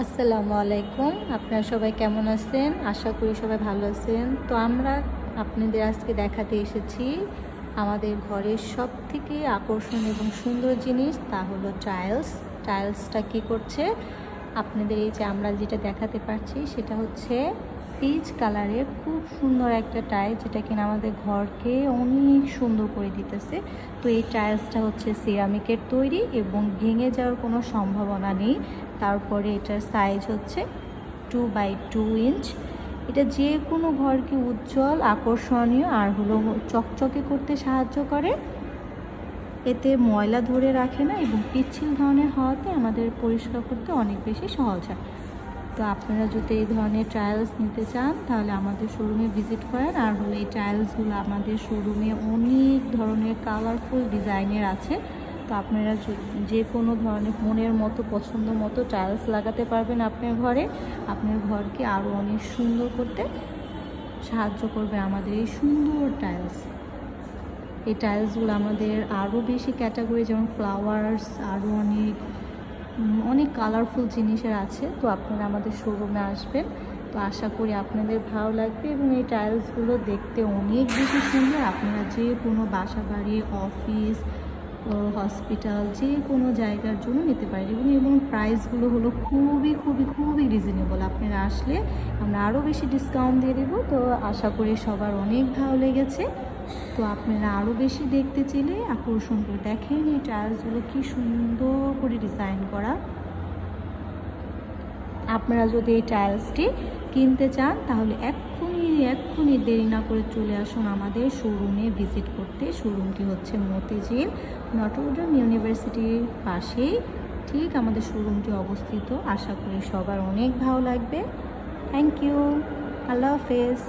আসসালামু আলাইকুম। আপনারা সবাই কেমন আছেন? আশা করি সবাই ভালো আছেন। তো আমরা আপনাদের আজকে দেখাতে এসেছি আমাদের ঘরের সবথেকে আকর্ষণীয় এবং সুন্দর জিনিস, তা হলো টাইলস। টাইলসটা কী করছে? আপনাদের এই যে আমরা যেটা দেখাতে পারছি সেটা হচ্ছে পিচ কালারের খুব সুন্দর একটা টাইলস, যেটা কিনা আমাদের ঘরকে অনেক সুন্দর করে দিতেছে। তো এই টাইলসটা হচ্ছে সিরামিকের তৈরি এবং ভেঙে যাওয়ার কোনো সম্ভাবনা নেই। তারপরে এটার সাইজ হচ্ছে 2x2 ইঞ্চ। এটা যে কোনো ঘরকে উজ্জ্বল, আকর্ষণীয় আর হলো চকচকে করতে সাহায্য করে। এতে ময়লা ধরে রাখে না এবং পিচ্ছিল ধরনের হওয়াতে আমাদের পরিষ্কার করতে অনেক বেশি সহজ হয়। তো আপনারা যদি এই ধরনের টাইলস নিতে চান তাহলে আমাদের শোরুমে ভিজিট করেন। আর হলো এই টাইলসগুলো আমাদের শোরুমে অনেক ধরনের কালারফুল ডিজাইনের আছে। তো আপনারা যে কোনো ধরনের মনের মতো পছন্দ মতো টাইলস লাগাতে পারবেন আপনার ঘরে। আপনার ঘরকে আরও অনেক সুন্দর করতে সাহায্য করবে আমাদের এই সুন্দর টাইলস। এই টাইলসগুলো আমাদের আরও বেশি ক্যাটাগরি, যেমন ফ্লাওয়ার্স, আরও অনেক কালারফুল জিনিসের আছে। তো আপনারা আমাদের শোরুমে আসবেন। তো আশা করি আপনাদের ভালো লাগবে এবং এই টাইলসগুলো দেখতে অনেক বেশি সুন্দর। আপনারা যে কোনো বাসা বাড়ি, অফিস, হসপিটাল, যে কোনো জায়গার জন্য নিতে পারেন এবং প্রাইসগুলো হলো খুবই খুবই খুবই রিজনেবল। আপনারা আসলে আমরা আরও বেশি ডিসকাউন্ট দিয়ে দেবো। তো আশা করি সবার অনেক ভালো লেগেছে। তো আপনারা আরও বেশি দেখতে চাইলে আকর্ষণ করে দেখেন এই টাইলসগুলো কি সুন্দর করে ডিজাইন করা। আপনারা যদি এই টাইলসটি কিনতে চান তাহলে এক্ষুনি দেরি না করে চলে আসুন আমাদের শোরুমে ভিজিট করতে। শোরুমটি হচ্ছে মতিঝিল নটরডেম ইউনিভার্সিটির পাশেই ঠিক আমাদের শোরুমটি অবস্থিত। আশা করি সবার অনেক ভালো লাগবে। Thank you. আল্লাহ হাফেজ।